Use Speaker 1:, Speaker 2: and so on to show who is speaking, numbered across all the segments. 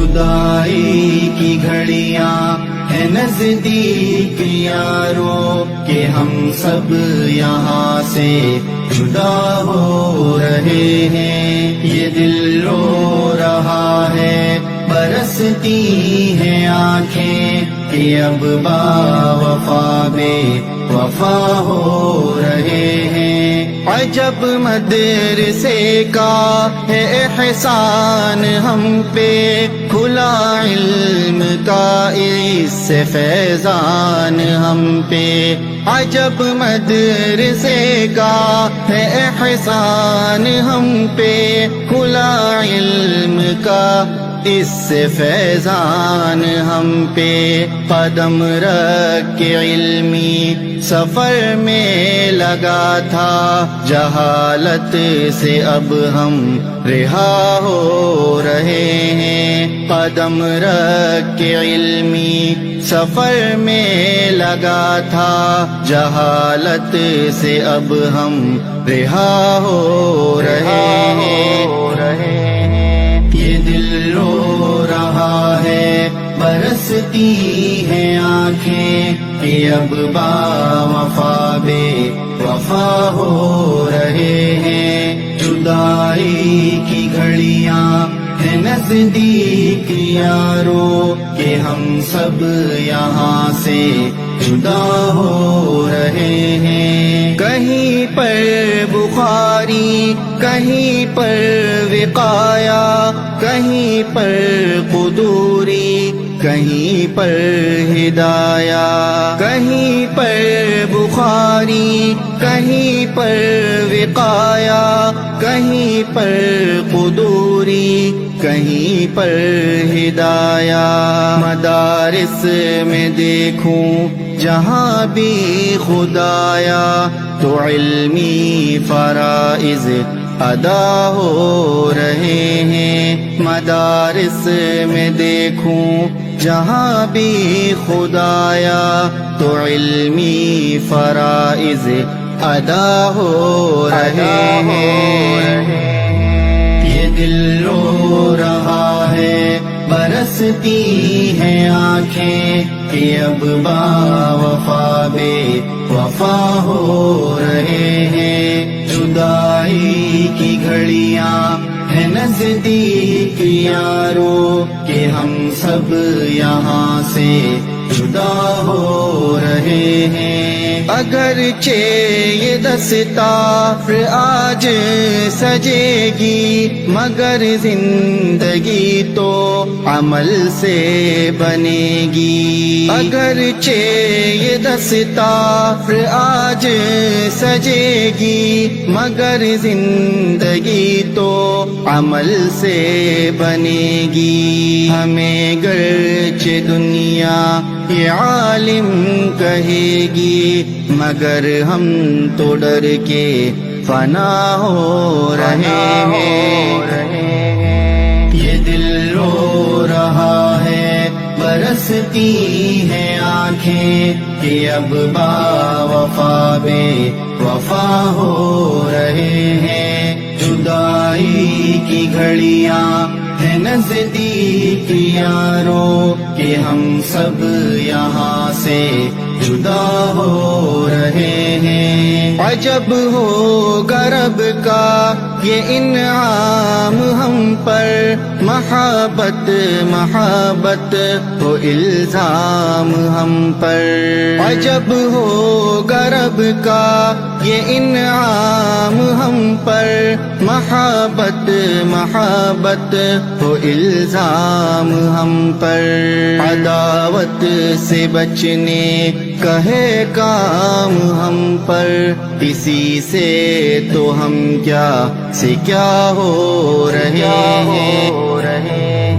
Speaker 1: جدائی کی گھڑیاں ہے نزدیک یارو کہ ہم سب یہاں سے جدا ہو رہے ہیں. یہ دل رو رہا ہے برستی ہیں آنکھیں کہ اب با وفا بے وفا ہو رہے ہیں. عجب مدرسے کا ہے احسان ہم پہ کھلا علم کا اس سے فیضان ہم پہ. عجب مدرسے کا ہے احسان ہم پہ کھلا علم کا اس سے فیضان ہم پہ. قدم رکھ کے علمی سفر میں لگا تھا جہالت سے اب ہم رہا ہو رہے ہیں. قدم رکھ کے علمی سفر میں لگا تھا جہالت سے اب ہم رہا ہو رہے ہیں. یہ دل رو رہا ہے برستی ہیں آنکھیں کہ اب با وفا بے وفا ہو رہے ہیں. جدائی کی گھڑیاں ہے نزدیک یارو کہ ہم سب یہاں سے جدا ہو رہے ہیں. کہیں پر بخاری کہیں پر وقایا کہیں پر قدوری کہیں پر ہدایہ. کہیں پر بخاری کہیں پر وقایا کہیں پر قدوری کہیں پر ہدایہ. مدارس میں دیکھوں جہاں بھی خدایا تو علمی فرائض ادا ہو رہے ہیں. مدارس میں دیکھوں جہاں بھی خدایا تو علمی فرائض ادا ہو رہے ہیں. یہ دل رو رہا ہے برستی ہیں آنکھیں کہ اب با وفا بے وفا ہو رہے ہیں. جدائی کی گھڑیاں ہے نزدیک یارو کہ ہم سب یہاں سے جدا ہو رہے ہیں. اگرچہ یہ دستار آج سجے گی مگر زندگی تو عمل سے بنے گی. اگرچہ یہ دستار آج سجے گی مگر زندگی تو عمل سے بنے گی. ہمیں گرچہ دنیا یہ عالم کہے گی مگر ہم تو ڈر کے فنا ہو رہے ہیں. یہ دل رو رہا ہے برستی ہیں آنکھیں کہ اب با وفا بے وفا ہو رہے ہیں. جدائی کی گھڑیاں ہے نزدیک یارو کہ ہم سب یہاں سے جدا ہو رہے ہیں. عجب ہوگا رب کا یہ انعام ہم پر محبت محبت ہو الزام ہم پر. عجب ہوگا رب کا یہ انعام ہم پر محبت محبت ہو الزام ہم پر. عداوت سے بچنے کا ہے کام ہم پر اسی سے تو ہم کیا سے کیا ہو رہے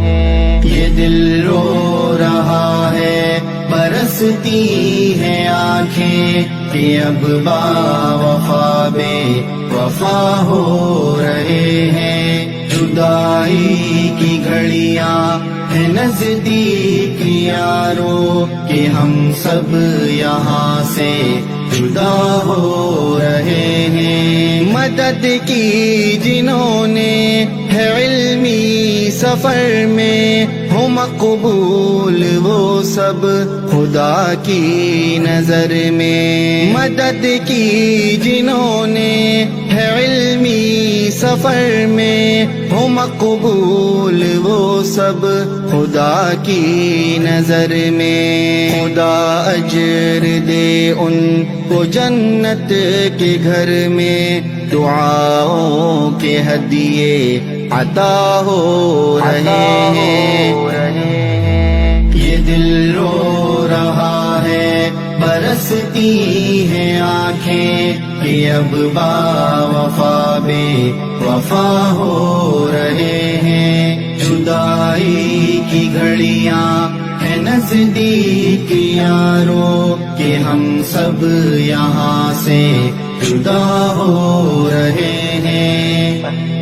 Speaker 1: ہیں. یہ دل رو رہا ہے برستی ہیں آنکھیں کہ اب با وفا بے وفا ہو رہے ہیں. جدائی کی گھڑیاں ہے نزدیک یارو کہ ہم سب یہاں سے جدا ہو رہے ہیں. مدد کی جنہوں نے ہے علمی سفر میں ہو مقبول وہ سب خدا کی نظر میں، مدد کی جنہوں نے ہے علمی سفر میں، ہو مقبول وہ سب خدا کی نظر میں، خدا اجر دے ان کو جنت کے گھر میں، دعاؤں کے ہدیے عطا ہو رہے ہیں، یہ دل رو رہا ہے برستی ہیں آنکھیں کہ اب با وفا بے وفا ہو رہے ہیں، جدائی کی گھڑیاں ہے نزدیک یارو کہ ہم سب یہاں سے جدا ہو رہے ہیں۔